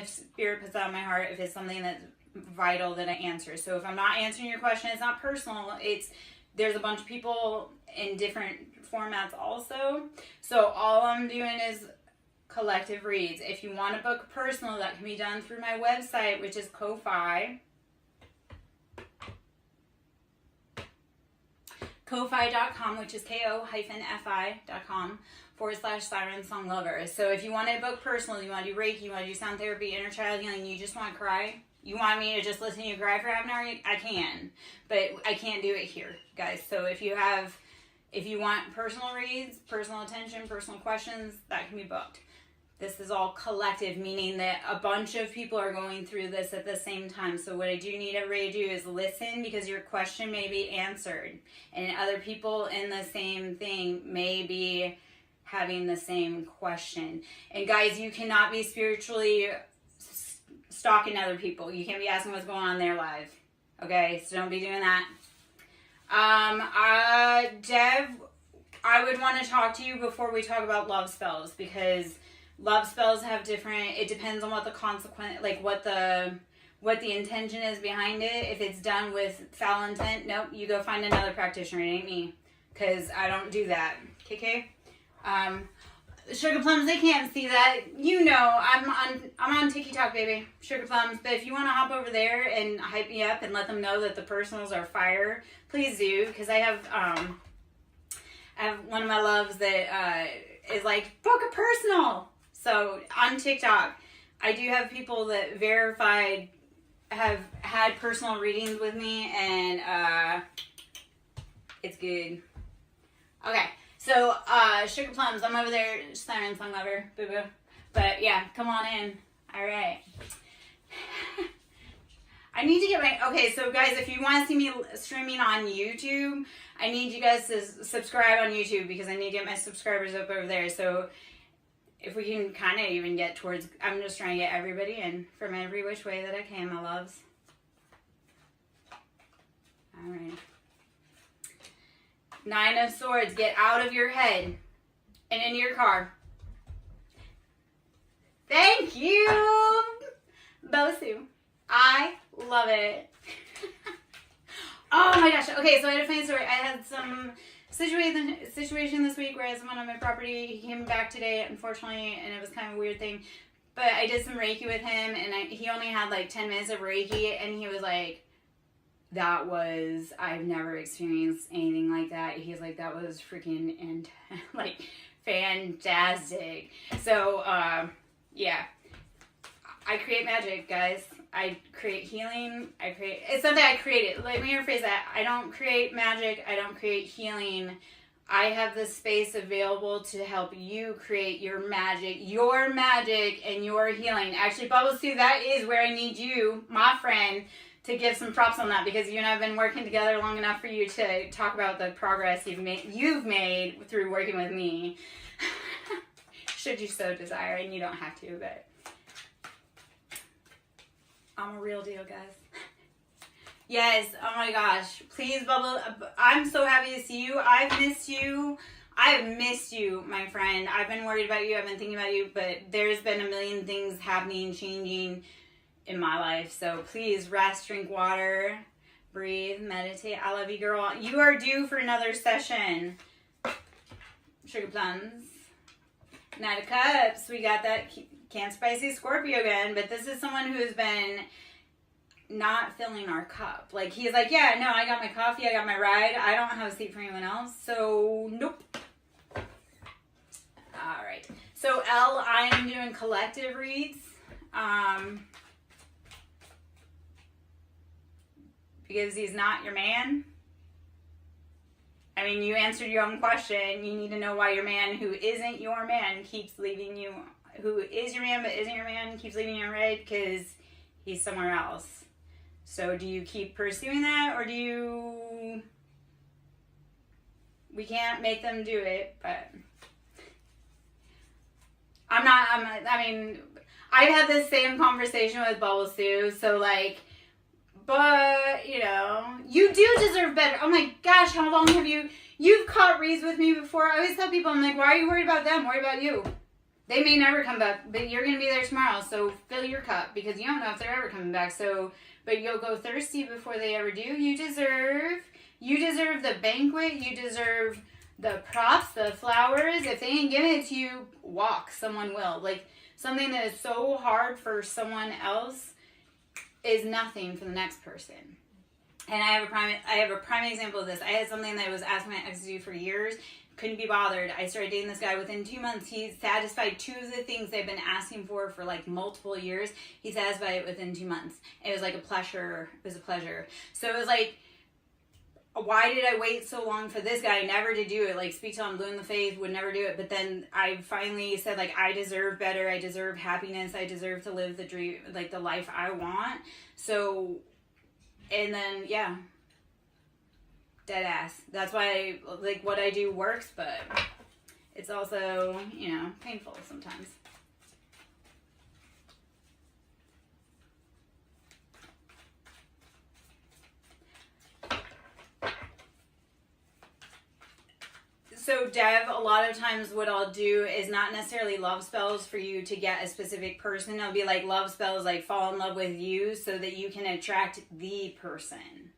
if Spirit puts that on my heart, if it's something that's vital, that I answer. So if I'm not answering your question, it's not personal. There's a bunch of people in different formats also. So all I'm doing is collective reads. If you want to book personal, that can be done through my website, which is Ko-Fi. Ko-Fi.com, which is ko-fi.com/SirenSong Lover. So if you want to book personal, you want to do Reiki, you want to do sound therapy, inner child healing, you just want to cry, you want me to just listen to you cry for half an hour, I can. But I can't do it here, guys. So if you want personal reads, personal attention, personal questions, that can be booked. This is all collective, meaning that a bunch of people are going through this at the same time. So what I do need everybody to do is listen, because your question may be answered. And other people in the same thing may be having the same question. And guys, you cannot be spiritually stalking other people. You can't be asking what's going on in their life. Okay, so don't be doing that. Dev, I would want to talk to you before we talk about love spells, because love spells have different, it depends on what the consequence, like what the intention is behind it. If it's done with foul intent, nope, you go find another practitioner. It ain't me, because I don't do that. Okay? Sugar Plums, they can't see that. You know, I'm on TikTok, baby. Sugar Plums. But if you want to hop over there and hype me up and let them know that the personals are fire, please do, because I have one of my loves that is like, book a personal. So on TikTok, I do have people that verified have had personal readings with me, and it's good. Okay, so Sugar Plums, I'm over there, SirenSong Lover, boo boo. But yeah, come on in. All right. I need to get my, okay, so guys, if you want to see me streaming on YouTube, I need you guys to subscribe on YouTube, because I need to get my subscribers up over there. So if we can kind of even get towards, I'm just trying to get everybody in from every which way that I can, my loves. All right. Nine of Swords, get out of your head and into your car. Thank you, Bosu. I love it. Oh my gosh. Okay, so I had a funny story. I had some situation this week where I had someone on my property. He came back today, unfortunately, and it was kind of a weird thing. But I did some Reiki with him, and he only had like 10 minutes of Reiki, and he was like, I've never experienced anything like that. He's like, that was freaking like fantastic. So, yeah. I create magic, guys. I create healing. It's something I created. Let me rephrase that. I don't create magic. I don't create healing. I have the space available to help you create your magic and your healing. Actually, Bubbles too, that is where I need you, my friend, to give some props on that, because you and I have been working together long enough for you to talk about the progress you've made through working with me. Should you so desire, and you don't have to, but I'm a real deal, guys. Yes, oh my gosh. Please, Bubble. I'm so happy to see you. I've missed you. I've missed you, my friend. I've been worried about you. I've been thinking about you, but there's been a million things happening, changing in my life. So please rest, drink water, breathe, meditate. I love you, girl. You are due for another session. Sugar Plums. Knight of Cups. We got that Cancer, Pisces, Scorpio again, but this is someone who has been not filling our cup. Like, he's like, yeah, no, I got my coffee, I got my ride, I don't have a seat for anyone else, so nope. All right, so L, I am doing collective reads, because he's not your man. I mean, you answered your own question. You need to know why your man who isn't your man keeps leaving you, who is your man but isn't your man, keeps leaving you on red because he's somewhere else. So do you keep pursuing that, or do you... We can't make them do it, but... I mean, I've had this same conversation with Bubble Sue, so like... But, you know, you do deserve better. Oh my gosh, how long have you've caught reads with me before? I always tell people, I'm like, why are you worried about them? Worry about you. They may never come back, but you're going to be there tomorrow, so fill your cup, because you don't know if they're ever coming back. So, but you'll go thirsty before they ever do. You deserve the banquet. You deserve the props, the flowers. If they ain't giving it to you, walk. Someone will. Like, something that is so hard for someone else is nothing for the next person. And I have a prime example of this. I had something that I was asking my ex to do for years. Couldn't be bothered. I started dating this guy. Within 2 months, he satisfied 2 of the things they've been asking for like multiple years. He satisfied it within 2 months. It was like a pleasure. It was a pleasure. So it was like, why did I wait so long for this guy never to do it? Like, speak till I'm blue in the face, would never do it. But then I finally said, like, I deserve better. I deserve happiness. I deserve to live the dream, like the life I want. So, and then, yeah. Dead ass. That's why, like, what I do works, but it's also, you know, painful sometimes. So, Dev, a lot of times what I'll do is not necessarily love spells for you to get a specific person. It'll be like love spells, like fall in love with you so that you can attract the person.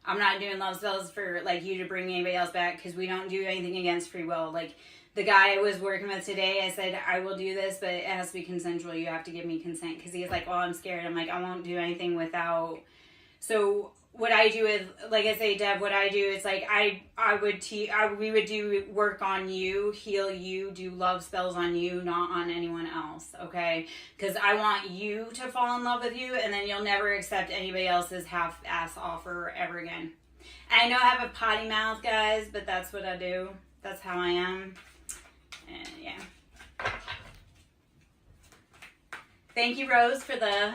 I'm not doing love spells for, like, you to bring anybody else back, because we don't do anything against free will. Like, the guy I was working with today, I said, I will do this, but it has to be consensual. You have to give me consent, because he's like, well, I'm scared. I'm like, I won't do anything without... So what I do is, like I say, Deb, what I do is, like, we would do work on you, heal you, do love spells on you, not on anyone else, okay? Because I want you to fall in love with you, and then you'll never accept anybody else's half-ass offer ever again. I know I have a potty mouth, guys, but that's what I do. That's how I am. And, yeah. Thank you, Rose, for the...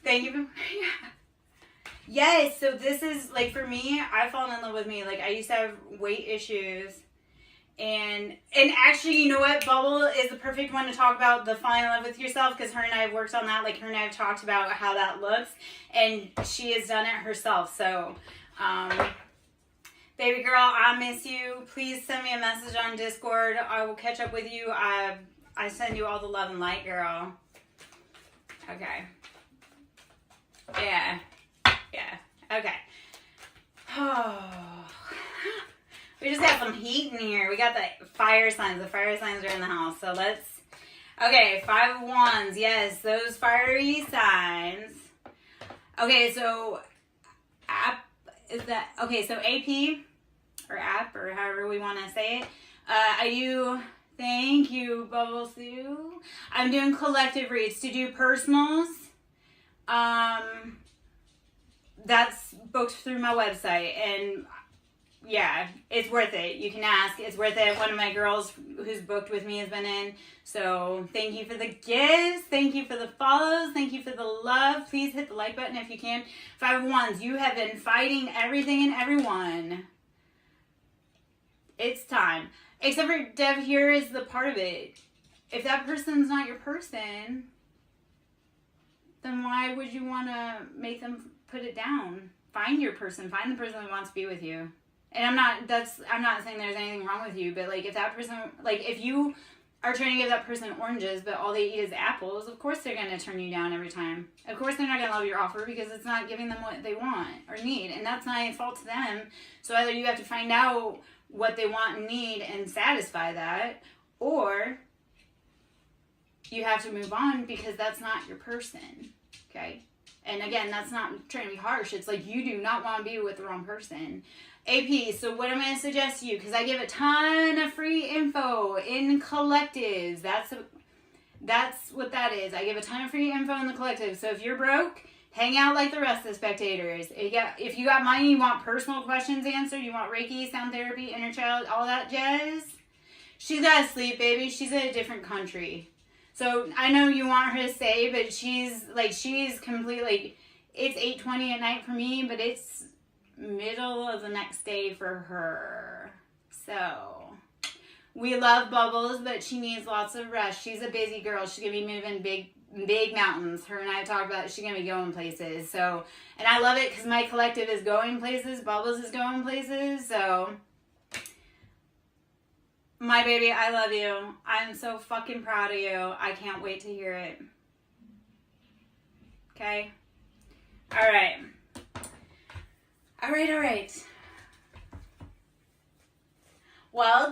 Thank you. Yeah. Yes, so this is, like, for me, I've fallen in love with me. Like, I used to have weight issues. And actually, you know what? Bubble is the perfect one to talk about the falling in love with yourself, because her and I have worked on that. Like, her and I have talked about how that looks. And she has done it herself. So, baby girl, I miss you. Please send me a message on Discord. I will catch up with you. I send you all the love and light, girl. Okay. Yeah. Yeah. Okay. Oh. We just got some heat in here. We got the fire signs. The fire signs are in the house. So let's... Okay, 5 of Wands. Yes, those fiery signs. Okay, so... Okay, so AP, or app, or however we want to say it. I do... Thank you, Bubble Sue. I'm doing collective reads. To do personals... That's booked through my website, and yeah, it's worth it. You can ask. It's worth it. One of my girls who's booked with me has been in. So thank you for the gifts. Thank you for the follows. Thank you for the love. Please hit the like button if you can. 5 of Wands. You have been fighting everything and everyone. It's time. Except for Dev, here is the part of it. If that person's not your person, then why would you want to make them put it down? Find your person. Find the person that wants to be with you. And I'm not saying there's anything wrong with you, but, like, if that person, like, if you are trying to give that person oranges, but all they eat is apples, of course they're going to turn you down every time. Of course they're not going to love your offer, because it's not giving them what they want or need. And that's not a fault to them. So either you have to find out what they want and need and satisfy that, or you have to move on, because that's not your person. Okay? And again, that's not trying to be harsh. It's like, you do not want to be with the wrong person. AP, so what I'm going to suggest to you, because I give a ton of free info in collectives. That's what that is. I give a ton of free info in the collective. So if you're broke, hang out like the rest of the spectators. If you got money, you want personal questions answered, you want Reiki, sound therapy, inner child, all that jazz, she's got to sleep, baby. She's in a different country. So I know you want her to stay, but she's completely, it's 8:20 at night for me, but it's middle of the next day for her. So we love Bubbles, but she needs lots of rest. She's a busy girl. She's going to be moving big mountains. Her and I have talked about it. She's going to be going places. So, and I love it because my collective is going places. Bubbles is going places. So My baby, I love you. I'm so fucking proud of you. I can't wait to hear it. Okay? Alright. Alright. Well,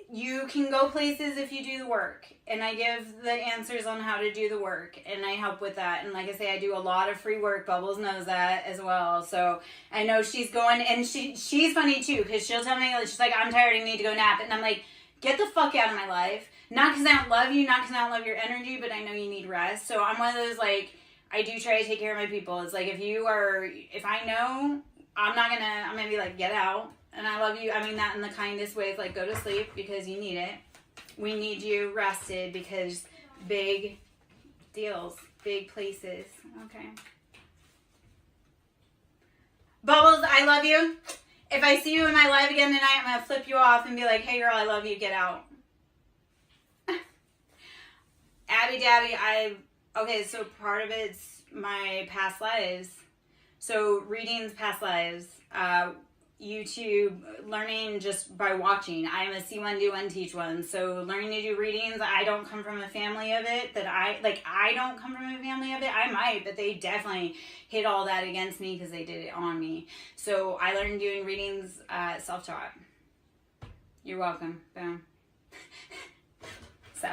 you can go places if you do the work. And I give the answers on how to do the work. And I help with that. And like I say, I do a lot of free work. Bubbles knows that as well. So I know she's going, and she's funny too, because she'll tell me, she's like, I'm tired, I need to go nap. And I'm like, get the fuck out of my life. Not because I don't love you, not because I don't love your energy, but I know you need rest. So I'm one of those, like, I do try to take care of my people. It's like, if I know, I'm gonna be like, get out. And I love you. I mean that in the kindest way. It's like, go to sleep because you need it. We need you rested because big deals, big places. Okay. Bubbles, I love you. If I see you in my live again tonight, I'm going to flip you off and be like, hey girl, I love you. Get out. Abby Dabby, okay, so part of it's my past lives. So readings, past lives. YouTube, learning just by watching. I'm a see one, do one, teach one. So learning to do readings, I don't come from a family of it. I don't come from a family of it. I might, but they definitely hit all that against me because they did it on me. So I learned doing readings self-taught. You're welcome. Boom. So,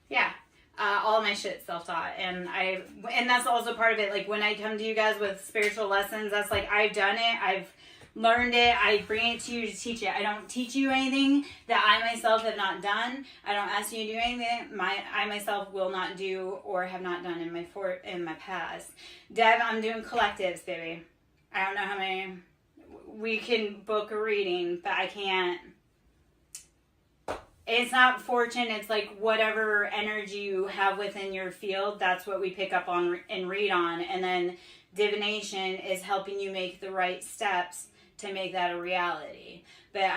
yeah. All of my shit self-taught, and that's also part of it. Like when I come to you guys with spiritual lessons, that's like, I've done it, I've learned it, I bring it to you to teach it. I don't teach you anything that I myself have not done. I don't ask you to do anything I myself will not do or have not done in my past. Dev, I'm doing collectives, baby. I don't know how many. We can book a reading, but I can't. It's not fortune, it's like whatever energy you have within your field, that's what we pick up on and read on. And then divination is helping you make the right steps to make that a reality. But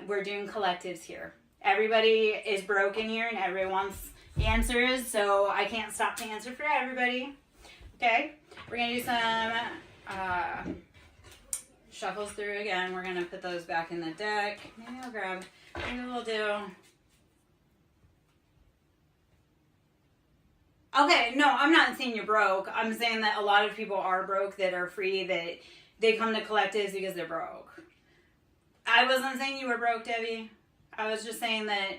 we're doing collectives here. Everybody is broken here and everyone wants answers, so I can't stop to answer for everybody. Okay, we're gonna do some shuffles through again. We're gonna put those back in the deck. Maybe we'll do. Okay, no, I'm not saying you're broke. I'm saying that a lot of people are broke that are free, that they come to collectives because they're broke. I wasn't saying you were broke, Debbie. I was just saying that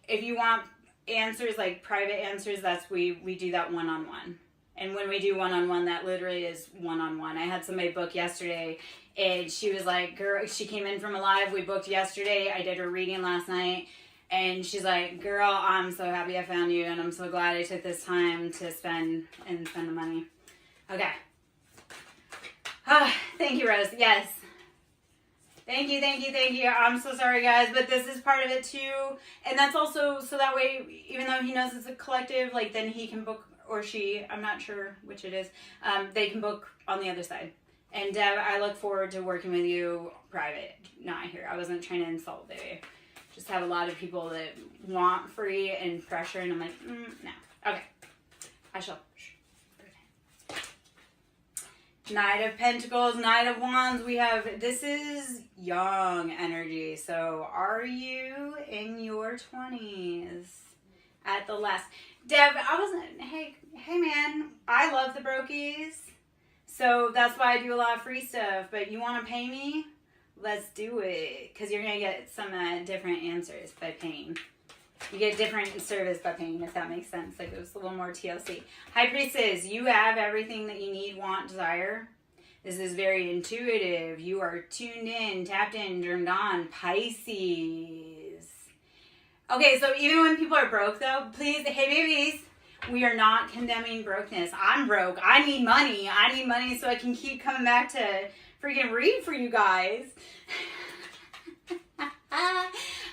if you want answers, like private answers, we do that one-on-one. And when we do one-on-one, that literally is one-on-one. I had somebody book yesterday, and she was like, girl, she came in from a live. We booked yesterday. I did her reading last night. And she's like, girl, I'm so happy I found you, and I'm so glad I took this time to spend the money. Okay. Thank you, Rose. Yes. Thank you. I'm so sorry, guys, but this is part of it, too. And that's also, so that way, even though he knows it's a collective, like, then he can book, or she, I'm not sure which it is, they can book on the other side. And Deb, I look forward to working with you private, not here. I wasn't trying to insult, baby. Just have a lot of people that want free and pressure, and I'm like, no. Okay. I shall. Knight of Pentacles, Knight of Wands. This is young energy. So are you in your 20s at the last? Deb, hey man, I love the brokies. So that's why I do a lot of free stuff. But you want to pay me? Let's do it. Because you're going to get some different answers by paying. You get different service by paying, if that makes sense. Like, it was a little more TLC. High Priestess, you have everything that you need, want, desire. This is very intuitive. You are tuned in, tapped in, turned on. Pisces. Okay, so even when people are broke, though, please, hey, babies, we are not condemning brokenness. I'm broke. I need money. I need money so I can keep coming back to freaking read for you guys.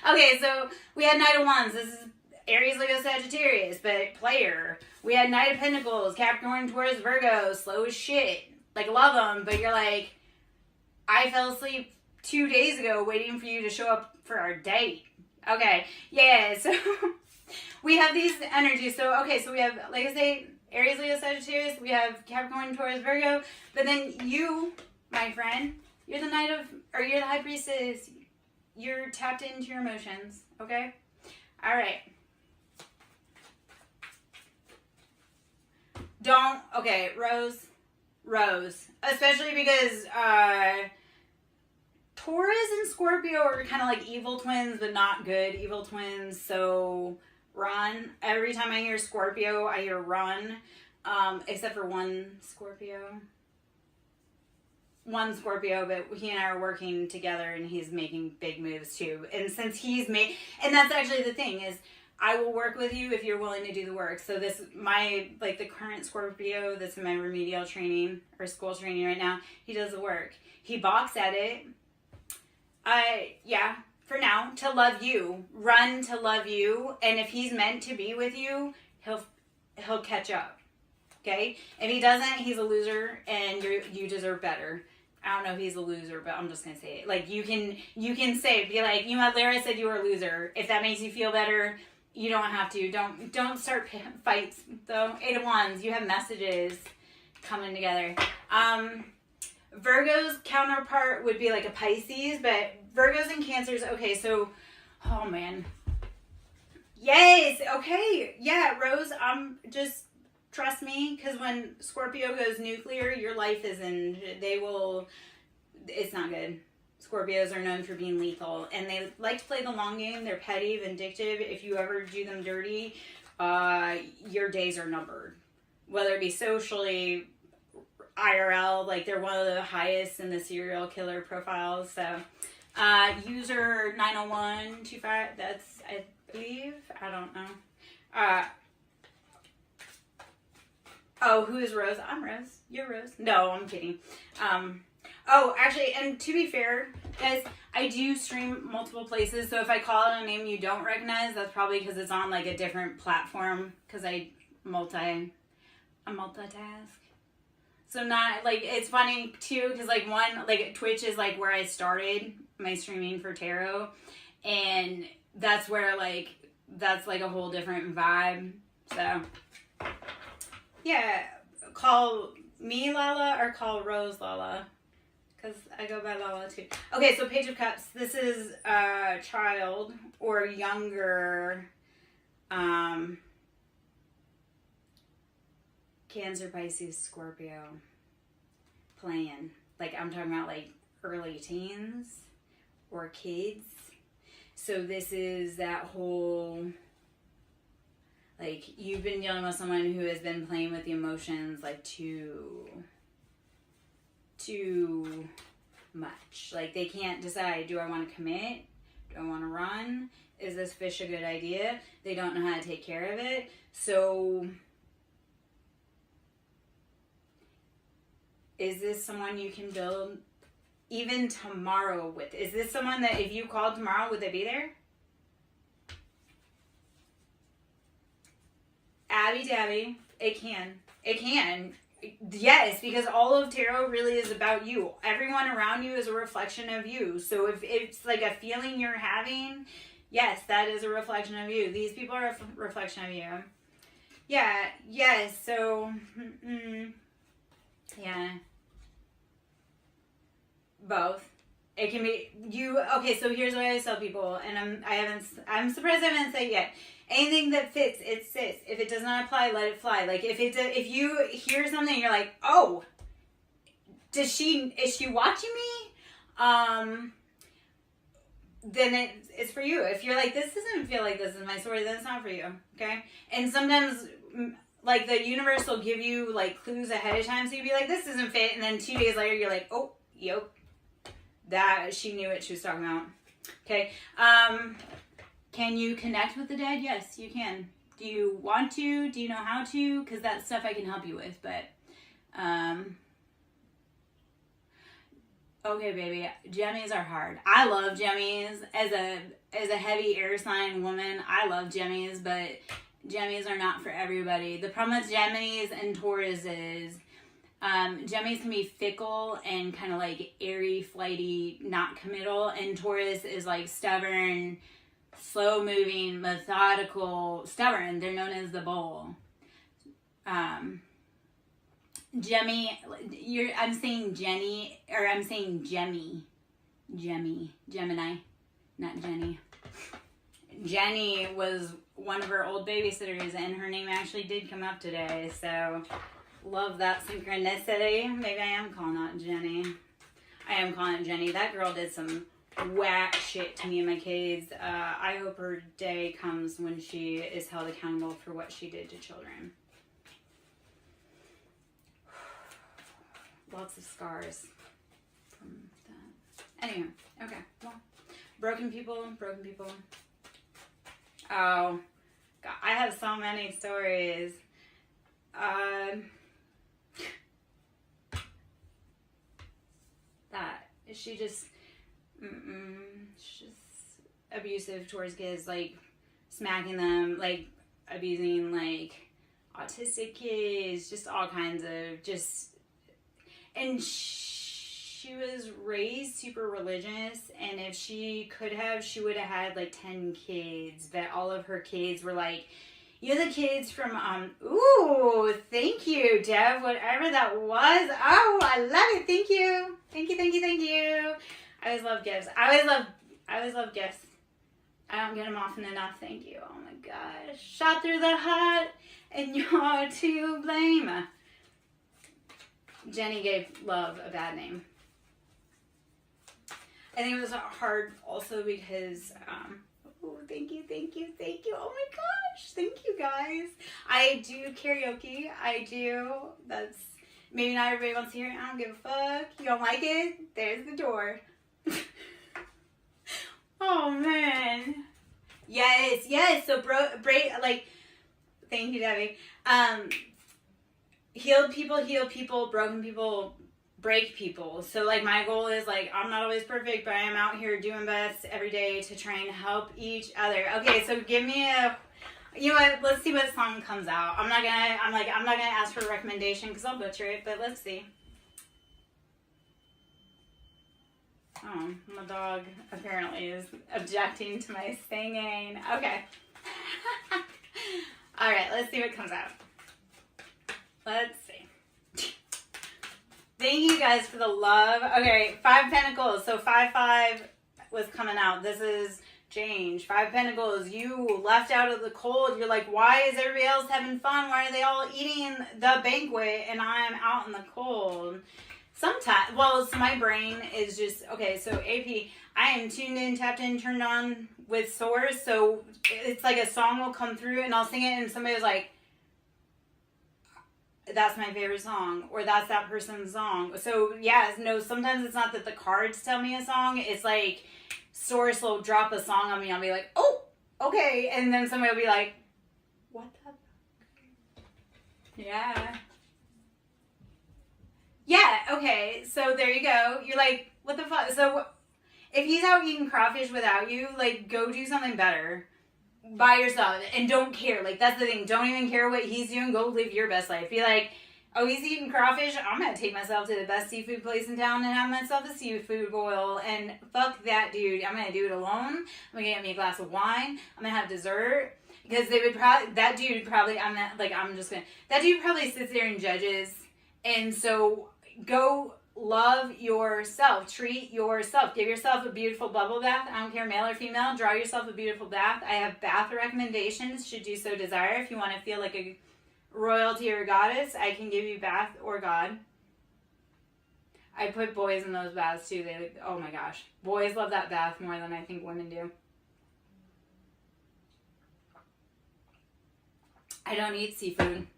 Okay, so we had Knight of Wands. This is Aries, Leo, Sagittarius, but player. We had Knight of Pentacles, Capricorn, Taurus, Virgo, slow as shit. Like, love them, but you're like, I fell asleep 2 days ago waiting for you to show up for our date. Okay, yeah, so we have these energies. So, okay, so we have, like I say, Aries, Leo, Sagittarius. We have Capricorn, Taurus, Virgo. But then you, my friend, you're the High Priestess. You're tapped into your emotions, okay? All right. Okay, Rose. Especially because Taurus and Scorpio are kind of like evil twins, but not good evil twins. So run. Every time I hear Scorpio, I hear run. Except for one Scorpio, but he and I are working together and he's making big moves too. And since and that's actually the thing is, I will work with you if you're willing to do the work. So the current Scorpio that's in my remedial training or school training right now, he does the work. He balks at it. For now, to love you. Run to love you. And if he's meant to be with you, he'll catch up. Okay? If he doesn't, he's a loser and you deserve better. I don't know if he's a loser, but I'm just gonna say it. Like you can say, be like, you know what, Lara said you were a loser. If that makes you feel better, you don't have to. Don't start fights though. 8 of Wands, you have messages coming together. Virgo's counterpart would be like a Pisces, but Virgos and Cancers. Okay, so, oh man, yes, okay, yeah, Rose. Just trust me, because when Scorpio goes nuclear, your life is in. It's not good. Scorpios are known for being lethal, and they like to play the long game. They're petty, vindictive. If you ever do them dirty, your days are numbered. Whether it be socially, IRL, like they're one of the highest in the serial killer profiles. So, user 90125. That's, I believe. I don't know. Who is Rose? I'm Rose. You're Rose. No, I'm kidding. Actually, and to be fair, guys, I do stream multiple places, so if I call out a name you don't recognize, that's probably because it's on, like, a different platform, because I multitask. So not, like, it's funny, too, because, like, Twitch is, like, where I started my streaming for tarot, and that's where, like, that's, like, a whole different vibe, so, yeah, call me Lala or call Rose Lala. Because I go by Lala too. Okay, so Page of Cups. This is a child or younger Cancer, Pisces, Scorpio playing. Like, I'm talking about like early teens or kids. So this is that whole, like, you've been dealing with someone who has been playing with the emotions like too much. Like, they can't decide, do I want to commit? Do I want to run? Is this fish a good idea? They don't know how to take care of it. So, is this someone you can build even tomorrow with? Is this someone that if you called tomorrow, would they be there? Abby Dabby, it can. Yes, because all of tarot really is about you. Everyone around you is a reflection of you. So if it's like a feeling you're having, yes, that is a reflection of you. These people are a reflection of you. Yeah, yes, so, yeah. Both. It can be, okay, so here's what I tell people, and I'm surprised I haven't said it yet. Anything that fits, it sits. If it does not apply, let it fly. Like, if you hear something, you're like, oh, is she watching me? Then it's for you. If you're like, this doesn't feel like this is my story, then it's not for you, okay? And sometimes, like, the universe will give you, like, clues ahead of time, so you'll be like, this doesn't fit, and then 2 days later, you're like, oh, yep. That, she knew what she was talking about. Okay, can you connect with the dead? Yes, you can. Do you want to? Do you know how to? Because that's stuff I can help you with, but, okay, baby, Gemmies are hard. I love Gemmies. As a heavy air sign woman, I love Gemmies, but Gemmies are not for everybody. The problem with Gemmies and Taurus is, Gemmies can be fickle and kind of like airy, flighty, not committal, and Taurus is like stubborn, slow moving, methodical, stubborn. They're known as the bull. Gemmy, I'm saying Jenny, or I'm saying Gemmy, Gemini, not Jenny. Jenny was one of her old babysitters, and her name actually did come up today. So, love that synchronicity. Maybe I am calling out Jenny. I am calling it Jenny. That girl did some whack shit to me and my kids. I hope her day comes when she is held accountable for what she did to children. Lots of scars from that. Anyway, okay. Well, broken people. Oh, God, I have so many stories. That she's just abusive towards kids, like smacking them, like abusing like autistic kids, just all kinds of just. And she was raised super religious, and if she could have, she would have had like 10 kids, but all of her kids were like, you're the kids from, ooh, thank you, Deb, whatever that was. Oh, I love it. Thank you. Thank you. I always love gifts. I always love gifts. I don't get them often enough. Thank you. Oh my gosh. Shot through the heart, and you're to blame. Jenny gave love a bad name. I think it was hard also because, oh, thank you. Oh my gosh. Thank you, guys. I do karaoke. I do. That's, maybe not everybody wants to hear it. I don't give a fuck. You don't like it? There's the door. Oh, man. Yes. So, like, thank you, Debbie. Healed people heal people, broken people break people. So, like, my goal is, like, I'm not always perfect, but I am out here doing best every day to try and help each other. Okay, so give me you know what, let's see what song comes out. I'm not gonna ask for a recommendation because I'll butcher it, but let's see. Oh, my dog apparently is objecting to my singing. Okay. All right, let's see what comes out. Let's see. Thank you guys for the love. Okay, 5 Pentacles. So 5-5 was coming out. This is change. 5 Pentacles. You left out of the cold. You're like, why is everybody else having fun? Why are they all eating the banquet and I'm out in the cold? Sometimes, well, so my brain is just, okay, so AP, I am tuned in, tapped in, turned on with Source. So it's like a song will come through and I'll sing it and somebody was like, that's my favorite song, or that's that person's song. So yeah, no, sometimes it's not that the cards tell me a song. It's like Source will drop a song on me. I'll be like, oh, okay. And then somebody will be like, what the? Yeah. Yeah, okay. So there you go. You're like, what the fuck? So if he's out eating crawfish without you, like, go do something better by yourself and don't care. Like, that's the thing. Don't even care what he's doing. Go live your best life. Be like, oh, he's eating crawfish. I'm going to take myself to the best seafood place in town and have myself a seafood boil. And fuck that dude. I'm going to do it alone. I'm going to get me a glass of wine. I'm going to have dessert. Because they would probably, that dude probably, that dude probably sits there and judges. And so go love yourself. Treat yourself. Give yourself a beautiful bubble bath. I don't care, male or female. Draw yourself a beautiful bath. I have bath recommendations should you so desire. If you want to feel like a royalty or goddess, I can give you bath or god. I put boys in those baths too. They, oh my gosh. Boys love that bath more than I think women do. I don't eat seafood.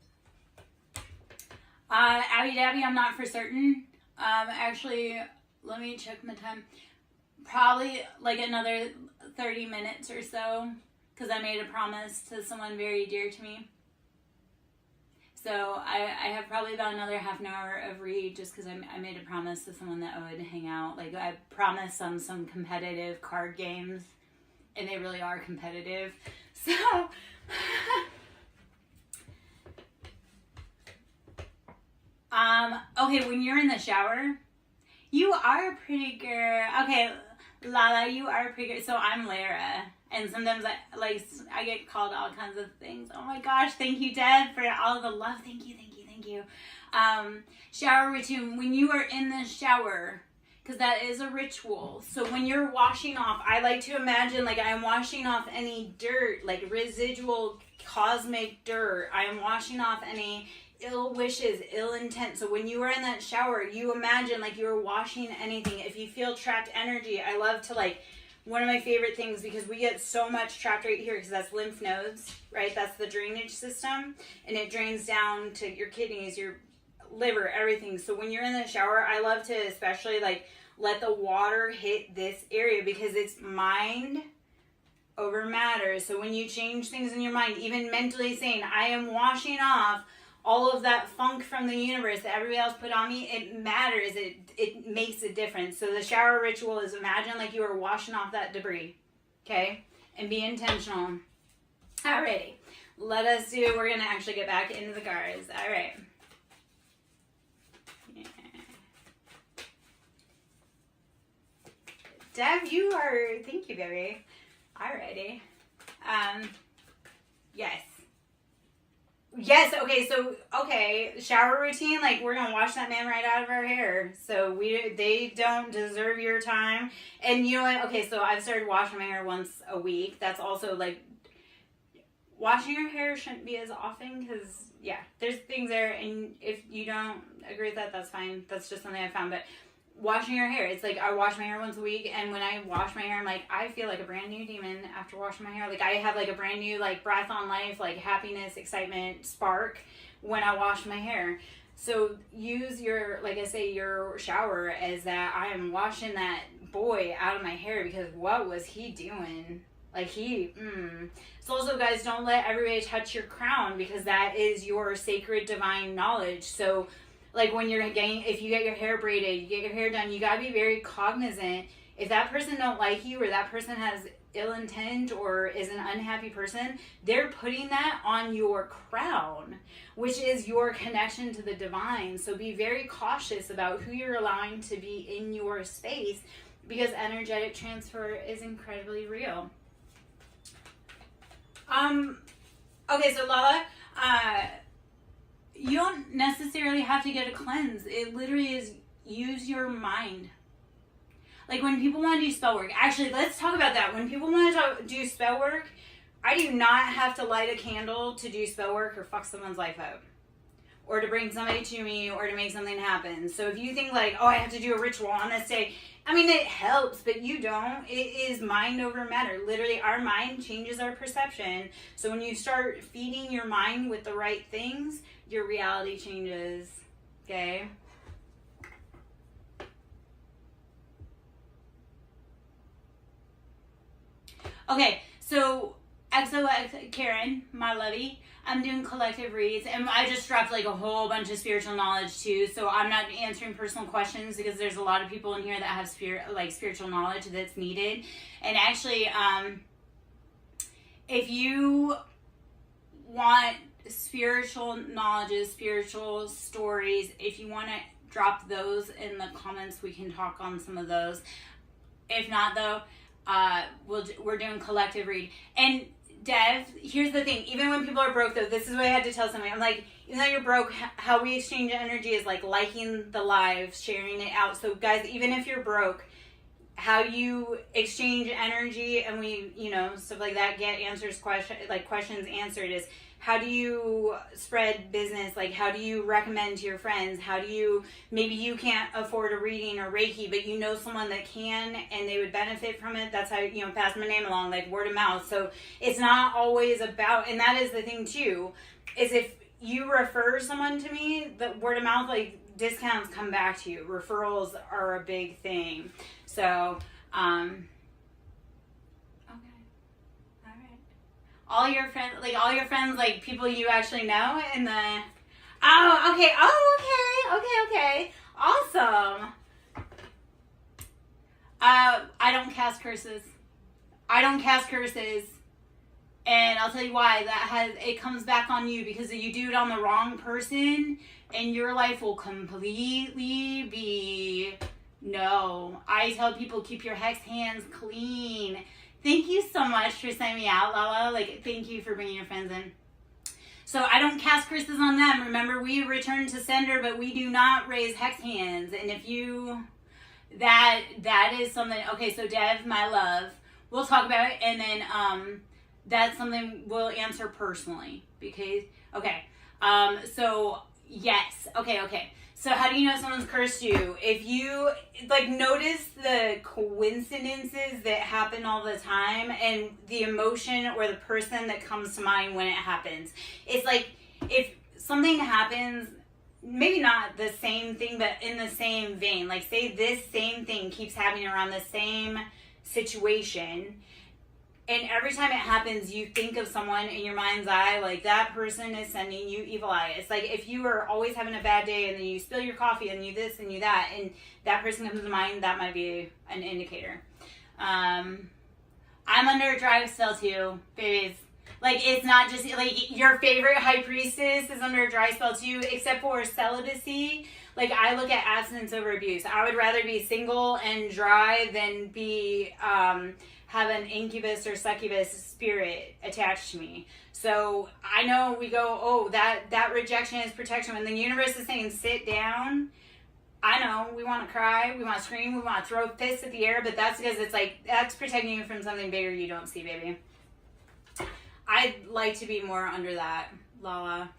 Abby Dabby, I'm not for certain. Actually, let me check my time. Probably like another 30 minutes or so, because I made a promise to someone very dear to me. So I have probably about another half an hour of read, just because I made a promise to someone that I would hang out. Like, I promised some competitive card games, and they really are competitive. So okay, when you're in the shower, you are a pretty girl. Okay, Lala, you are a pretty girl. So I'm Lara, and sometimes I get called all kinds of things. Oh my gosh, thank you, Deb, for all the love. Thank you. Shower routine. When you are in the shower, because that is a ritual. So when you're washing off, I like to imagine like I'm washing off any dirt, like residual cosmic dirt. I am washing off any ill wishes, ill intent. So when you are in that shower, you imagine like you're washing anything. If you feel trapped energy, I love to like, one of my favorite things, because we get so much trapped right here, because that's lymph nodes, right? That's the drainage system, and it drains down to your kidneys, your liver, everything. So when you're in the shower, I love to especially like let the water hit this area, because it's mind over matter. So when you change things in your mind, even mentally saying, I am washing off all of that funk from the universe that everybody else put on me, it matters. It makes a difference. So the shower ritual is, imagine like you are washing off that debris, okay? And be intentional. Alrighty, let us do, we're gonna actually get back into the cards. All right. Yeah. Deb, you are, thank you, baby. Alrighty. Yes. Yes, okay, so, shower routine, like, we're gonna wash that man right out of our hair. So, they don't deserve your time. And you know what, okay, so I've started washing my hair once a week. That's also, like, washing your hair shouldn't be as often, because, yeah, there's things there, and if you don't agree with that, that's fine. That's just something I found, but washing your hair, it's like I wash my hair once a week, and when I wash my hair, I'm like, I feel like a brand new demon after washing my hair. Like, I have like a brand new like breath on life, like happiness, excitement, spark when I wash my hair. So use your, like I say, your shower as that I am washing that boy out of my hair, because what was he doing? Like So also, guys, don't let everybody touch your crown, because that is your sacred divine knowledge. So like when you're getting, if you get your hair braided, you get your hair done, you gotta be very cognizant. If that person don't like you, or that person has ill intent, or is an unhappy person, they're putting that on your crown, which is your connection to the divine. So be very cautious about who you're allowing to be in your space, because energetic transfer is incredibly real. Okay, so Lala, you don't necessarily have to get a cleanse. It literally is, use your mind. Like when people want to do spell work, actually, let's talk about that. When people want to do spell work, I do not have to light a candle to do spell work or fuck someone's life up, or to bring somebody to me, or to make something happen. So if you think like, oh, I have to do a ritual on this day, I mean, it helps, but you don't. It is mind over matter. Literally, our mind changes our perception. So when you start feeding your mind with the right things, your reality changes, okay? Okay, so XOX Karen, my lovey, I'm doing collective reads, and I just dropped like a whole bunch of spiritual knowledge too, so I'm not answering personal questions, because there's a lot of people in here that have spiritual knowledge that's needed. And actually, if you want spiritual knowledges, spiritual stories, if you want to drop those in the comments, we can talk on some of those. If not though, we're doing collective read. And Dev, here's the thing, even when people are broke though, this is what I had to tell somebody. I'm like, even though you're broke, how we exchange energy is like liking the live, sharing it out. So guys, even if you're broke, how you exchange energy, and we, you know, stuff like that, get questions answered, is how do you spread business? Like, how do you recommend to your friends? How do you, maybe you can't afford a reading or Reiki, but you know someone that can and they would benefit from it. That's how, you know, pass my name along, like word of mouth. So it's not always about, and that is the thing too, is if you refer someone to me, the word of mouth, like discounts come back to you. Referrals are a big thing. So, all your friends, like people you actually know in the, okay, awesome. I don't cast curses. And I'll tell you why. It comes back on you, because if you do it on the wrong person, and your life will completely be, no. I tell people, keep your hex hands clean. Thank you so much for sending me out, Lala. Like, thank you for bringing your friends in. So I don't cast curses on them. Remember, we return to sender, but we do not raise hex hands. And if you That is something. Okay, so Dev, my love, we'll talk about it, and then that's something we'll answer personally because okay. So yes, okay. So how do you know someone's cursed you? If you like notice the coincidences that happen all the time and the emotion or the person that comes to mind when it happens. It's like if something happens, maybe not the same thing, but in the same vein. Like say this same thing keeps happening around the same situation. And every time it happens, you think of someone in your mind's eye, like that person is sending you evil eye. It's like if you are always having a bad day and then you spill your coffee and you this and you that, and that person comes to mind, that might be an indicator. I'm under a dry spell too, babies. Like it's not just like your favorite high priestess is under a dry spell too, except for celibacy. Like I look at abstinence over abuse. I would rather be single and dry than be have an incubus or succubus spirit attached to me. So I know we go, oh, that rejection is protection. When the universe is saying sit down, I know we want to cry, we want to scream, we want to throw fists at the air, but that's because it's like that's protecting you from something bigger you don't see, baby. I'd like to be more under that, Lala.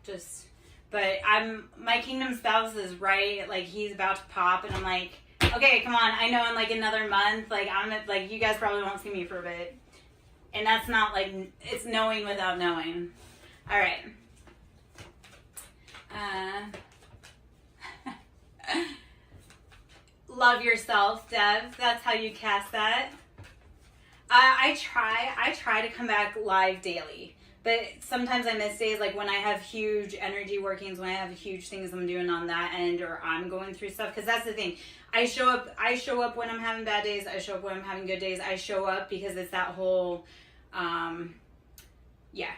But my kingdom spouse is right. Like he's about to pop, and I'm like, okay, come on. I know in like another month, like you guys probably won't see me for a bit, and that's not like it's knowing without knowing. All right. Love yourself, Dev. That's how you cast that. I try to come back live daily, but sometimes I miss days, like when I have huge energy workings, when I have huge things I'm doing on that end, or I'm going through stuff. Because that's the thing, I show up when I'm having bad days. I show up when I'm having good days. I show up because it's that whole, yeah.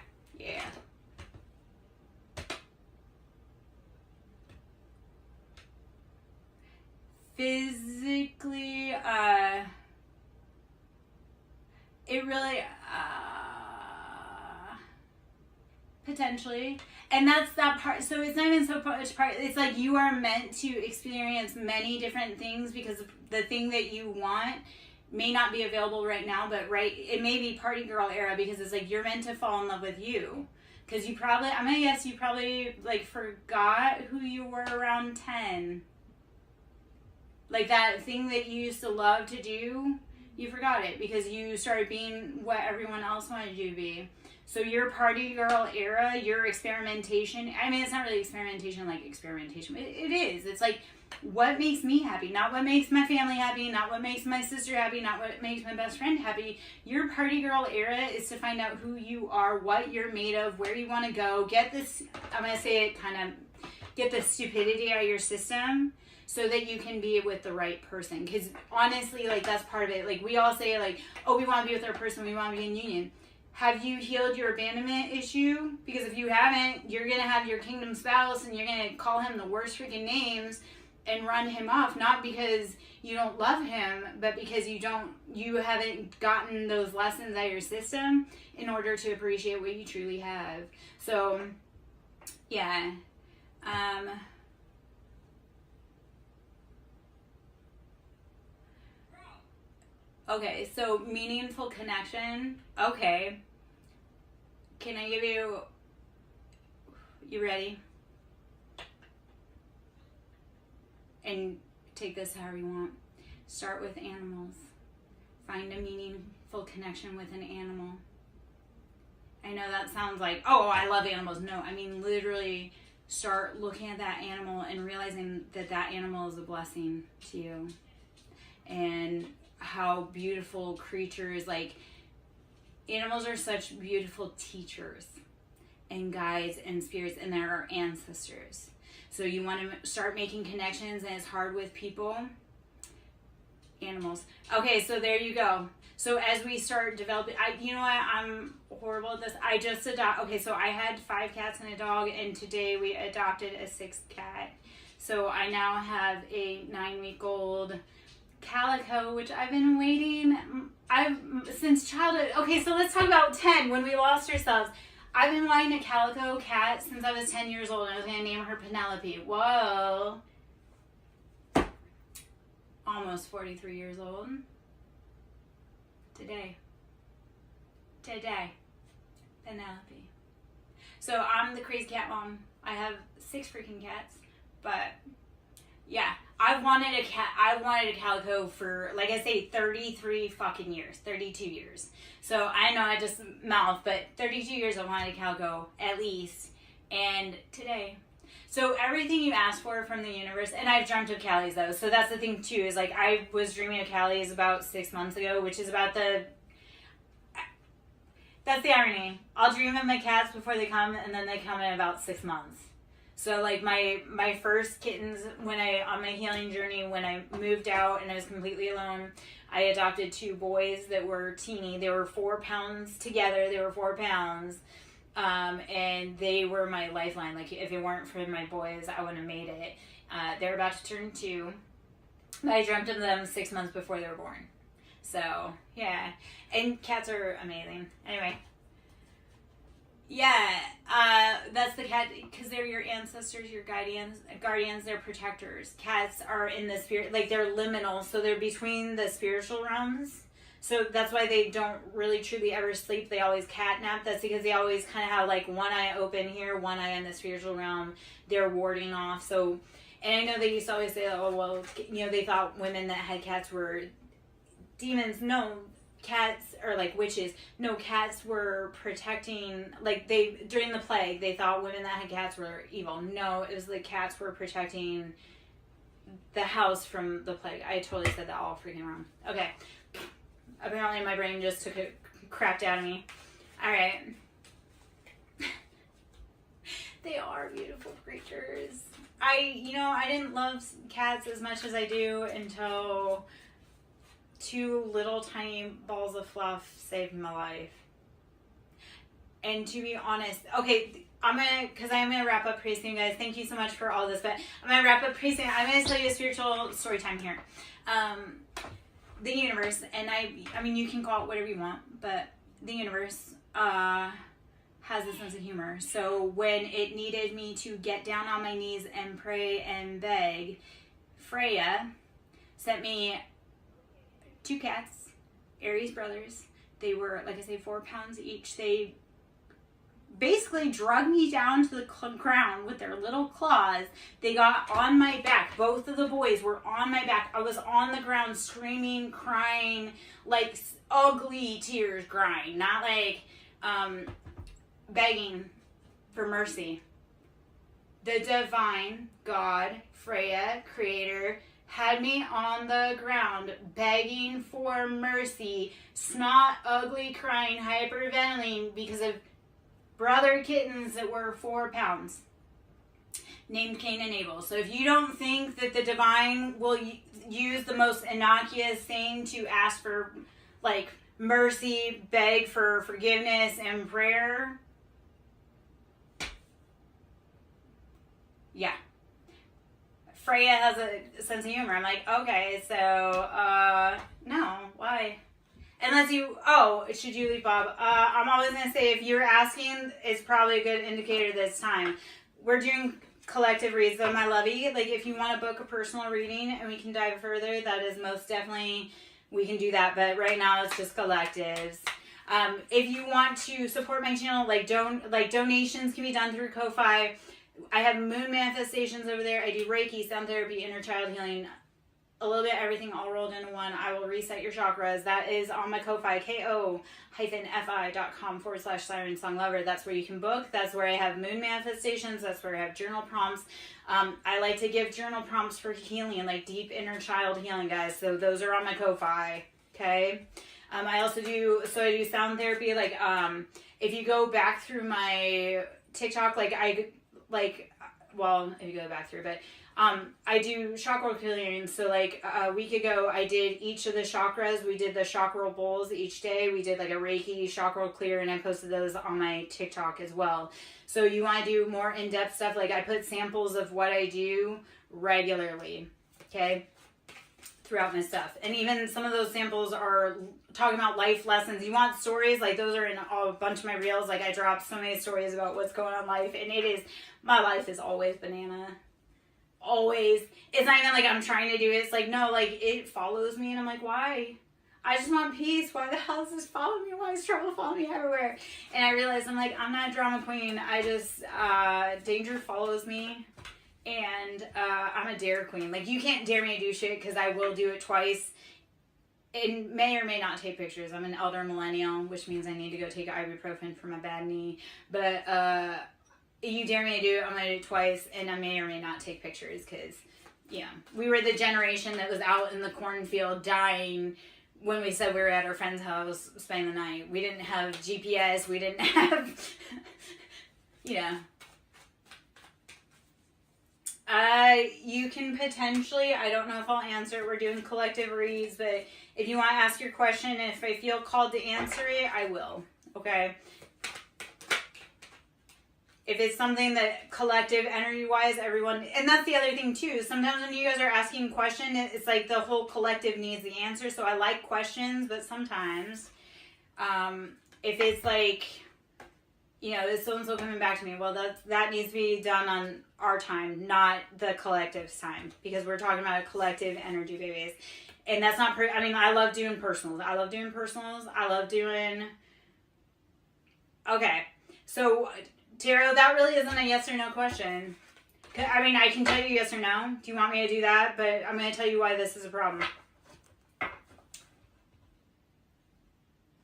Physically, it really, potentially. And that's that part. So it's not even so much part. It's like you are meant to experience many different things because the thing that you want may not be available right now, but it may be party girl era because it's like you're meant to fall in love with you. Because I'm going to guess you probably like forgot who you were around 10. Like that thing that you used to love to do, you forgot it because you started being what everyone else wanted you to be. So your party girl era, your experimentation, I mean, it's not really experimentation like experimentation. It is. It's like what makes me happy, not what makes my family happy, not what makes my sister happy, not what makes my best friend happy. Your party girl era is to find out who you are, what you're made of, where you want to go. Get this, I'm going to say it get the stupidity out of your system. So that you can be with the right person. Because honestly, like that's part of it. Like we all say like, oh, we want to be with our person. We want to be in union. Have you healed your abandonment issue? Because if you haven't, you're going to have your kingdom spouse and you're going to call him the worst freaking names and run him off. Not because you don't love him, but because you haven't gotten those lessons out of your system in order to appreciate what you truly have. So, yeah. Okay, so meaningful connection. Okay. Can I give you ready? And take this however you want. Start with animals. Find a meaningful connection with an animal. I know that sounds like, oh, I love animals. No, I mean literally start looking at that animal and realizing that animal is a blessing to you. And how beautiful creatures, like animals are such beautiful teachers and guides and spirits, and they're our ancestors. So you want to start making connections, and it's hard with people. Animals. Okay, so there you go. So as we start developing, you know what, I'm horrible at this. I just okay, so I had 5 cats and a dog, and today we adopted a 6th cat. So I now have a 9-week-old Calico, which I've been waiting since childhood. Okay, so let's talk about 10, when we lost ourselves. I've been wanting a Calico cat since I was 10 years old, and I was going to name her Penelope. Whoa. almost 43 years old. Today. Penelope. So I'm the crazy cat mom. I have 6 freaking cats, but yeah, I've wanted a cat. I wanted a calico for, like I say, 33 fucking years, 32 years. So I know I just mouth, but 32 years I wanted a calico at least, and today. So everything you ask for from the universe, and I've dreamt of Callie's though. So that's the thing too, is like I was dreaming of Callie's about 6 months ago, which is about that's the irony. I'll dream of my cats before they come, and then they come in about 6 months. So like my first kittens, on my healing journey, when I moved out and I was completely alone, I adopted 2 boys that were teeny. They were 4 pounds together. They were 4 pounds. And they were my lifeline. Like if it weren't for my boys, I wouldn't have made it. They're about to turn 2. I dreamt of them 6 months before they were born. So yeah, and cats are amazing. Anyway, yeah, that's the cat, because they're your ancestors, your guardians, they're protectors. Cats are in the spirit, like they're liminal, so they're between the spiritual realms. So that's why they don't really truly ever sleep. They always catnap. That's because they always kind of have like one eye open here, one eye in the spiritual realm. They're warding off. So, and I know they used to always say, oh, well, you know, they thought women that had cats were demons. No, cats are like witches. No, cats were protecting, like during the plague, they thought women that had cats were evil. No, it was the cats were protecting the house from the plague. I totally said that all freaking wrong. Okay. Apparently my brain just took a crap out of me. Alright. They are beautiful creatures. I didn't love cats as much as I do until 2 little tiny balls of fluff saved my life. And to be honest, okay, I'm gonna wrap up pretty soon, guys. Thank you so much for all this, but I'm gonna wrap up pretty soon. I'm gonna tell you a spiritual story time here. The universe, and I mean, you can call it whatever you want, but the universe has a sense of humor. So when it needed me to get down on my knees and pray and beg, Freya sent me 2 cats, Aries brothers. They were, like I say, 4 pounds each. They basically drug me down to the ground with their little claws. They got on my back. Both of the boys were on my back. I was on the ground screaming, crying, like ugly tears crying, not like begging for mercy. The divine God, Freya, creator, had me on the ground begging for mercy, snot, ugly, crying, hyperventilating because of brother kittens that were 4 pounds, named Cain and Abel. So if you don't think that the divine will use the most innocuous thing to ask for, like, mercy, beg for forgiveness and prayer, yeah. Freya has a sense of humor. I'm like, okay, so, no, why? Unless should you leave Bob? I'm always going to say, if you're asking, it's probably a good indicator this time. We're doing collective reads, though, my lovey. Like, if you want to book a personal reading and we can dive further, that is most definitely, we can do that. But right now, it's just collectives. If you want to support my channel, donations can be done through Ko-Fi. I have moon manifestations over there. I do Reiki, sound therapy, inner child healing, a little bit everything all rolled into one. I will reset your chakras. That is on my Ko-Fi, ko-fi.com/SirenSong Lover. That's where you can book. That's where I have moon manifestations. That's where I have journal prompts. I like to give journal prompts for healing, like deep inner child healing, guys. So those are on my Ko-Fi, okay? I also do, I do sound therapy. Like, if you go back through my TikTok, if you go back through, but I do chakra clearing. So like a week ago, I did each of the chakras. We did the chakra bowls each day. We did like a Reiki chakra clear, and I posted those on my TikTok as well. So you want to do more in-depth stuff, like I put samples of what I do regularly, okay, throughout my stuff. And even some of those samples are talking about life lessons. You want stories? Like those are in a bunch of my reels. Like I drop so many stories about what's going on in life, and my life is always banana. always, it's not even like I'm trying to do it. It's like, no, like it follows me and I'm like, why? I just want peace. Why the hell does this follow me? Why is trouble following me everywhere? And I realized I'm like, I'm not a drama queen. I just, danger follows me. And I'm a dare queen. Like, you can't dare me to do shit because I will do it twice. And may or may not take pictures. I'm an elder millennial, which means I need to go take ibuprofen for my bad knee. But you dare me to do it, I'm going to do it twice. And I may or may not take pictures because, yeah, we were the generation that was out in the cornfield dying when we said we were at our friend's house spending the night. We didn't have GPS. We didn't have, yeah. You can potentially, I don't know if I'll answer it. We're doing collective reads, but if you want to ask your question and if I feel called to answer it, I will. Okay? If it's something that collective energy-wise, everyone, and that's the other thing too. Sometimes when you guys are asking a question, it's like the whole collective needs the answer. So I like questions, but sometimes, if it's like, you know, is so-and-so coming back to me? Well, that needs to be done on our time, not the collective's time, because we're talking about a collective energy, babies. And that's not, I mean, I love doing personals. I love doing, okay. So, Tarot, that really isn't a yes or no question. I mean, I can tell you yes or no. Do you want me to do that? But I'm going to tell you why this is a problem.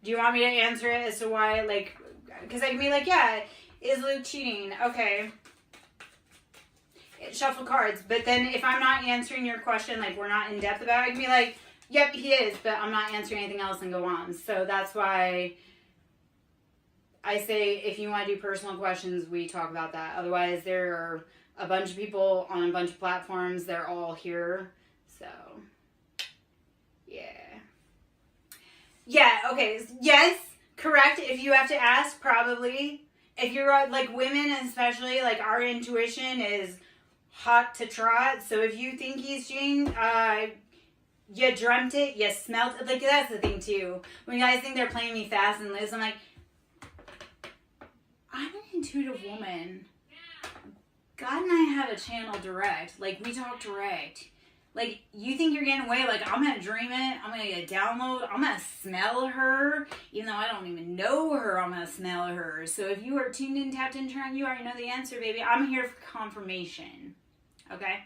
Do you want me to answer it as to why, like, because I can be like, yeah, is Luke cheating? Okay. Shuffle cards. But then if I'm not answering your question, like, we're not in depth about it, I can be like, yep, he is, but I'm not answering anything else and go on. So that's why I say if you want to do personal questions, we talk about that. Otherwise, there are a bunch of people on a bunch of platforms. They're all here. So, yeah. Yeah, okay. Yes, correct. If you have to ask, probably. If you're like women, especially, like our intuition is hot to trot. So if you think he's cheating, you dreamt it, you smelled it. Like, that's the thing, too. When you guys think they're playing me fast and loose, I'm like, I'm an intuitive woman. God and I have a channel direct. Like, we talk direct. Like, you think you're getting away? Like, I'm going to dream it. I'm going to get a download. I'm going to smell her. Even though I don't even know her, I'm going to smell her. So if you are tuned in, tapped in, turned, you already know the answer, baby. I'm here for confirmation. Okay?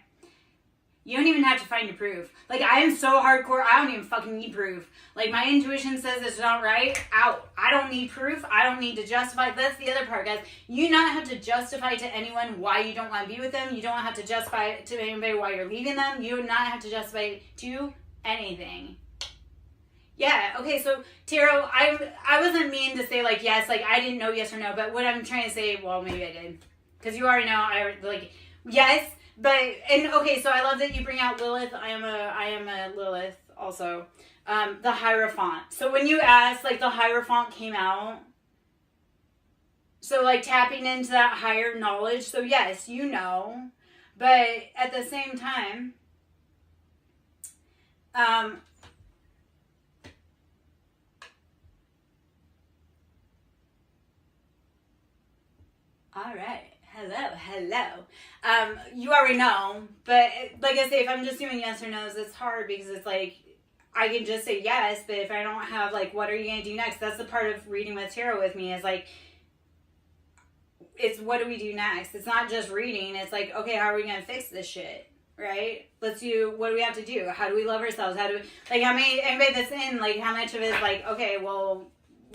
You don't even have to find your proof. Like, I am so hardcore, I don't even fucking need proof. Like, my intuition says it's not right. Out. I don't need proof. I don't need to justify. That's the other part, guys. You not have to justify to anyone why you don't want to be with them. You don't have to justify to anybody why you're leaving them. You do not have to justify to anything. Yeah, okay, so, Tarot, I wasn't mean to say, like, yes, like, I didn't know yes or no, but what I'm trying to say, well, maybe I did. Because you already know, yes. But, and okay, so I love that you bring out Lilith. I am a Lilith also. The Hierophant. So when you asked, like, the Hierophant came out. So, like, tapping into that higher knowledge. So, yes, you know. But at the same time, all right. Hello. You already know, but like I say, if I'm just doing yes or no's, it's hard because it's like, I can just say yes, but if I don't have, like, what are you going to do next? That's the part of reading with tarot with me is like, it's what do we do next? It's not just reading. It's like, okay, how are we going to fix this shit? Right? What do we have to do? How do we love ourselves? How do we, like, anybody that's in, like, how much of it is like, okay, well,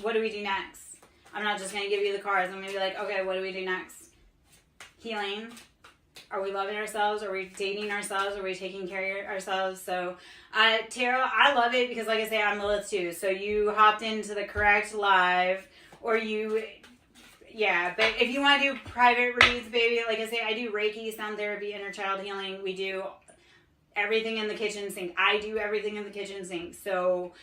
what do we do next? I'm not just going to give you the cards. I'm going to be like, okay, what do we do next? Healing. Are we loving ourselves? Are we dating ourselves? Are we taking care of ourselves? So, Tarot, I love it because, like I say, I'm Lilith too. So you hopped into the correct live, or you, yeah. But if you want to do private reads, baby, like I say, I do Reiki, sound therapy, inner child healing. We do everything in the kitchen sink. I do everything in the kitchen sink. So,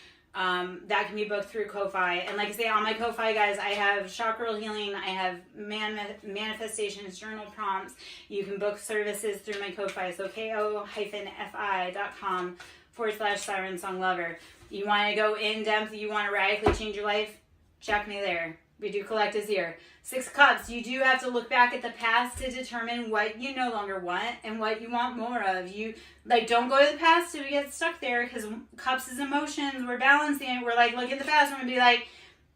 that can be booked through Ko-Fi. And like I say, on my Ko-Fi, guys, I have chakral healing. I have manifestations, journal prompts. You can book services through my Ko-Fi. So ko-fi.com/SirenSong Lover. You want to go in depth, you want to radically change your life? Check me there. We do collectives here. 6 Cups, you do have to look back at the past to determine what you no longer want and what you want more of. You, like, don't go to the past to get stuck there, because Cups is emotions. We're balancing it. We're like, look at the past. We're going to be like,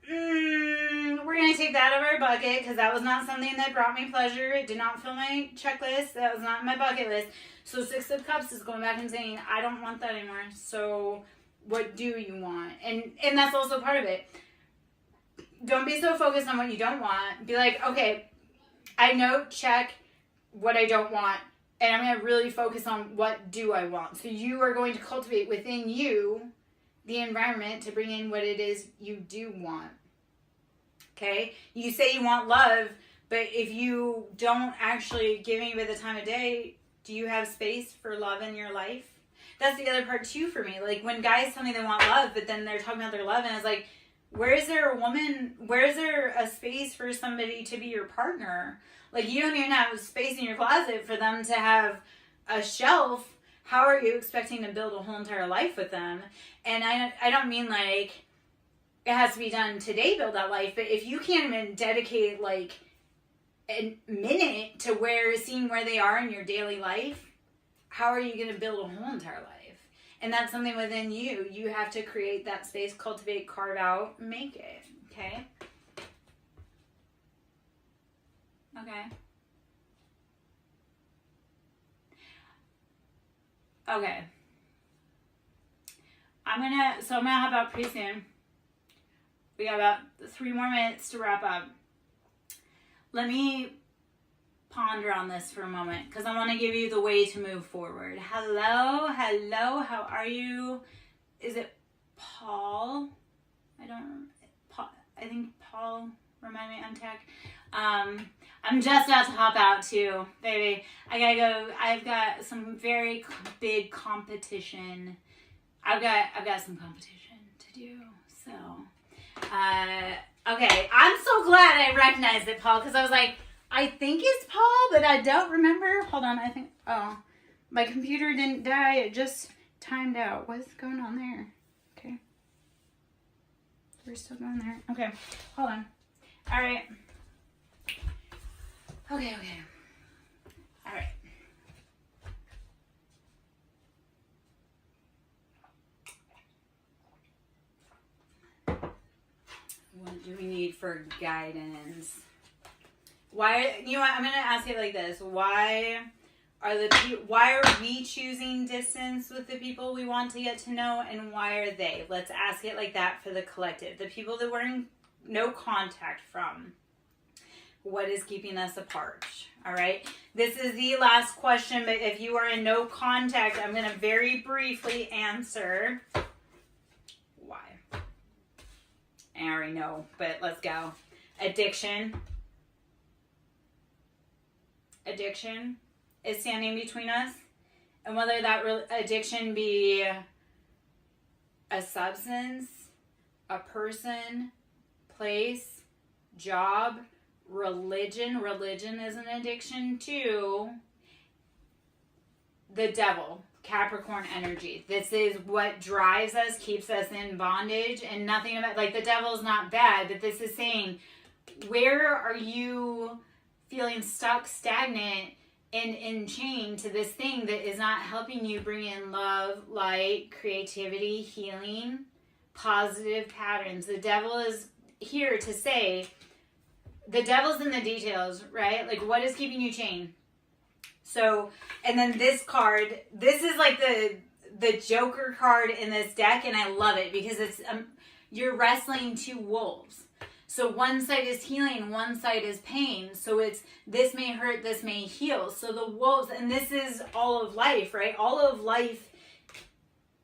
we're going to take that out of our bucket, because that was not something that brought me pleasure. It did not fill my checklist. That was not my bucket list. So 6 of Cups is going back and saying, I don't want that anymore. So what do you want? And that's also part of it. Don't be so focused on what you don't want. Be like, okay, I know, check what I don't want, and I'm going to really focus on what do I want. So you are going to cultivate within you the environment to bring in what it is you do want. Okay? You say you want love, but if you don't actually give me the time of day, do you have space for love in your life? That's the other part too for me. Like, when guys tell me they want love, but then they're talking about their love, and it's like, where is there a space for somebody to be your partner? Like, you don't even have space in your closet for them to have a shelf. How are you expecting to build a whole entire life with them? And I don't mean like it has to be done today, build that life, but if you can't even dedicate like a minute to seeing where they are in your daily life, how are you going to build a whole entire life? And that's something within you. You have to create that space, cultivate, carve out, make it. Okay? Okay. Okay. I'm gonna hop out pretty soon. We got about 3 more minutes to wrap up. Let me ponder on this for a moment, because I want to give you the way to move forward. Hello, how are you? Is it Paul? I think Paul, remind me, tech. I'm just about to hop out too, baby. I gotta go. I've got some very big competition. I've got some competition to do. So, okay. I'm so glad I recognized it, Paul, because I was like, I think it's Paul, but I don't remember. Hold on, my computer didn't die. It just timed out. What's going on there? Okay. We're still going there. Okay, hold on. All right. Okay. All right. What do we need for guidance? Why, you know what, I'm going to ask it like this. Why are we choosing distance with the people we want to get to know, and why are they? Let's ask it like that for the collective. The people that we're in no contact from. What is keeping us apart? All right. This is the last question, but if you are in no contact, I'm going to very briefly answer why. I already know, but let's go. Addiction is standing between us, and whether that addiction be a substance, a person, place, job, religion is an addiction too. The devil, Capricorn energy. This is what drives us, keeps us in bondage, and nothing about, like, the devil's not bad, but this is saying, where are you feeling stuck, stagnant, and chained to this thing that is not helping you bring in love, light, creativity, healing, positive patterns? The devil is here to say, the devil's in the details, right? Like, what is keeping you chained? So, and then this card, this is like the Joker card in this deck, and I love it because it's you're wrestling 2 wolves. So one side is healing, one side is pain. So it's, this may hurt, this may heal. So the wolves, and this is all of life, right? All of life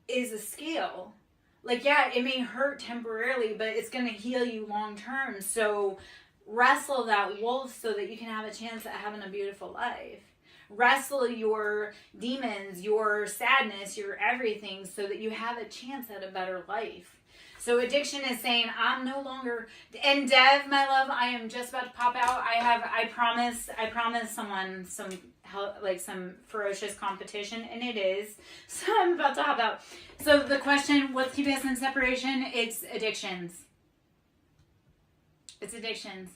is a scale. Like, yeah, it may hurt temporarily, but it's going to heal you long term. So wrestle that wolf so that you can have a chance at having a beautiful life. Wrestle your demons, your sadness, your everything, so that you have a chance at a better life. So addiction is saying, I'm no longer, and Dev, my love, I am just about to pop out. I promise someone some help, like some ferocious competition, and it is. So I'm about to hop out. So the question, what's keeping us in separation? It's addictions. It's addictions.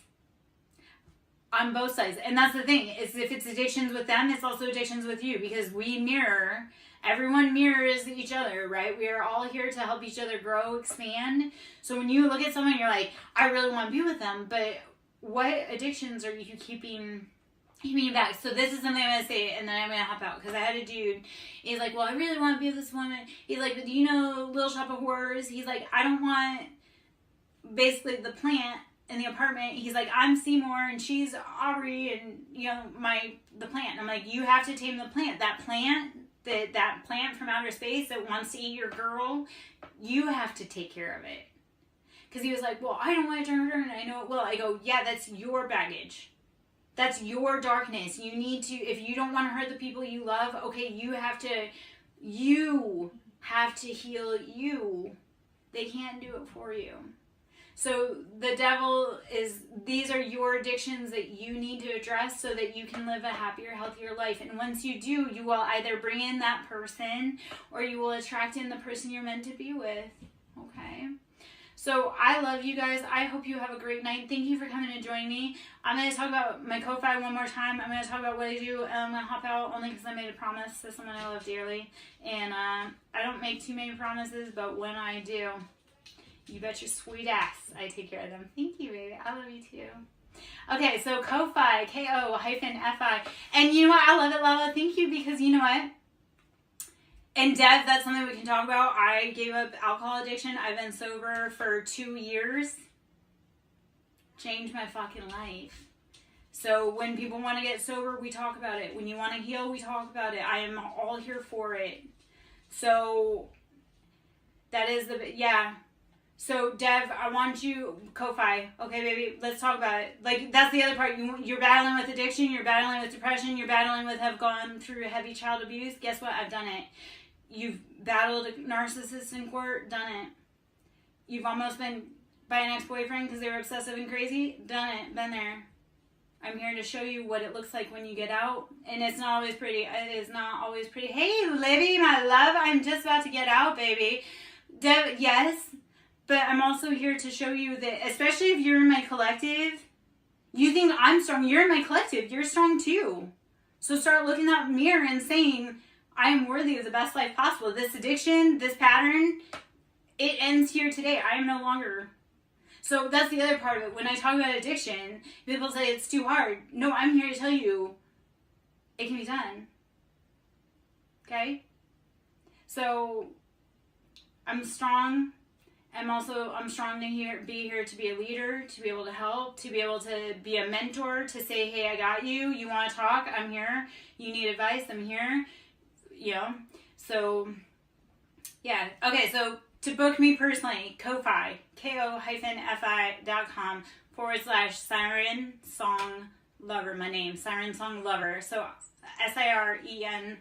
On both sides. And that's the thing, is if it's addictions with them, it's also addictions with you, because we mirror. Everyone mirrors each other, right? We are all here to help each other grow, expand. So when you look at someone, you're like, I really want to be with them, but what addictions are you keeping you back? So this is something I'm going to say, and then I'm going to hop out, because I had a dude, he's like, well, I really want to be with this woman. He's like, do you know Little Shop of Horrors? He's like, I don't want basically the plant in the apartment. He's like, I'm Seymour and she's Aubrey, and the plant. And I'm like, you have to tame the plant. That plant from outer space that wants to eat your girl, you have to take care of it. Because he was like, well, I don't want to hurt her, and I know it will. I go, yeah, that's your baggage. That's your darkness. You need to, if you don't want to hurt the people you love, okay, you have to heal you. They can't do it for you. So the devil these are your addictions that you need to address so that you can live a happier, healthier life. And once you do, you will either bring in that person or you will attract in the person you're meant to be with. Okay? So I love you guys. I hope you have a great night. Thank you for coming and joining me. I'm going to talk about my Ko-Fi one more time. I'm going to talk about what I do, and I'm going to hop out only because I made a promise to someone I love dearly. And I don't make too many promises, but when I do, you bet your sweet ass I take care of them. Thank you, baby. I love you too. Okay, so Ko-Fi, Ko-Fi. And you know what? I love it, Lala. Thank you, because you know what? And Dev, that's something we can talk about. I gave up alcohol addiction. I've been sober for 2 years. Changed my fucking life. So when people want to get sober, we talk about it. When you want to heal, we talk about it. I am all here for it. So that is yeah. So, Dev, I want you, Ko-Fi, okay, baby, let's talk about it. Like, that's the other part. You're battling with addiction, you're battling with depression, you're battling with have gone through heavy child abuse. Guess what? I've done it. You've battled a narcissist in court, done it. You've almost been by an ex-boyfriend because they were obsessive and crazy, done it, been there. I'm here to show you what it looks like when you get out, and it's not always pretty. It is not always pretty. Hey, Libby, my love, I'm just about to get out, baby. Dev, yes. But I'm also here to show you that, especially if you're in my collective, you think I'm strong. You're in my collective. You're strong too. So start looking in that mirror and saying, I am worthy of the best life possible. This addiction, this pattern, it ends here today. I am no longer. So that's the other part of it. When I talk about addiction, people say it's too hard. No, I'm here to tell you it can be done. Okay? So I'm strong. I'm strong to be here to be a leader, to be able to help, to be able to be a mentor, to say, hey, I got you. You want to talk? I'm here. You need advice? I'm here. You know? So, yeah. Okay, so to book me personally, Ko-Fi, ko-fi.com/SirenSong Lover, my name, SirenSong Lover. So, SirenSong